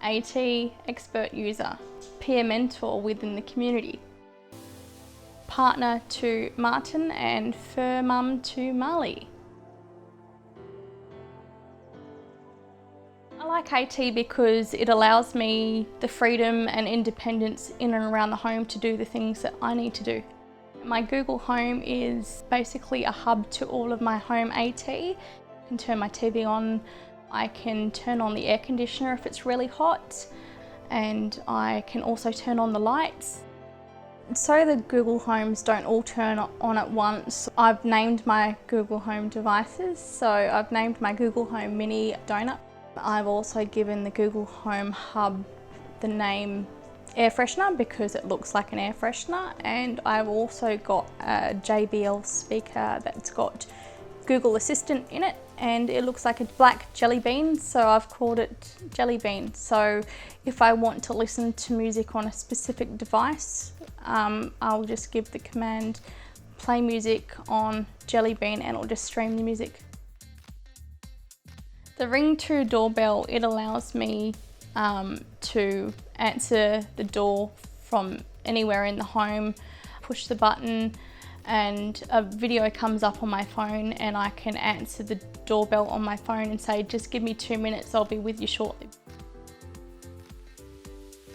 AT expert user, peer mentor within the community, partner to Martin and fur mum to Marley. I like AT because it allows me the freedom and independence in and around the home to do the things that I need to do. My Google Home is basically a hub to all of my home AT. I can turn my TV on, I can turn on the air conditioner if it's really hot, and I can also turn on the lights. So the Google Homes don't all turn on at once, I've named my Google Home devices. So I've named my Google Home Mini Donut. I've also given the Google Home Hub the name air freshener because it looks like an air freshener, and I've also got a JBL speaker that's got Google Assistant in it, and it looks like a black jelly bean, so I've called it Jelly Bean. So if I want to listen to music on a specific device, I'll just give the command play music on Jelly Bean and it'll just stream the music. The Ring 2 doorbell, it allows me to answer the door from anywhere in the home, push the button and a video comes up on my phone and I can answer the doorbell on my phone and say, just give me 2 minutes, I'll be with you shortly.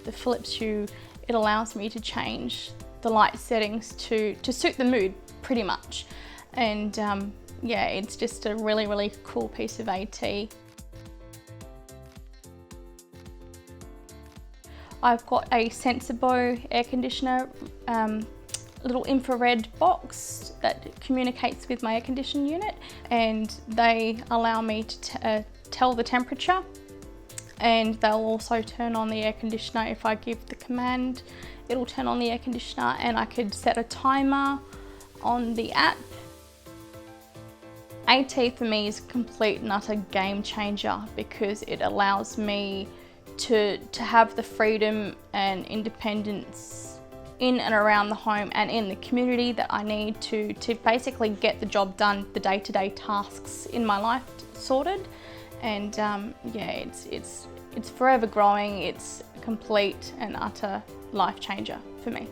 The flip shoe, it allows me to change the light settings to suit the mood pretty much. And yeah, it's just a really, really cool piece of AT. I've got a Sensibo air conditioner, little infrared box that communicates with my air conditioning unit, and they allow me to tell the temperature, and they'll also turn on the air conditioner if I give the command. It'll turn on the air conditioner, and I could set a timer on the app. AT for me is a complete and utter game changer because it allows me to have the freedom and independence in and around the home and in the community that I need to basically get the job done, the day-to-day tasks in my life sorted. And yeah, it's forever growing. It's a complete and utter life changer for me.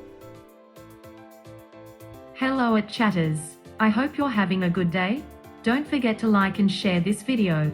Hello chatters, I hope you're having a good day. Don't forget to like and share this video.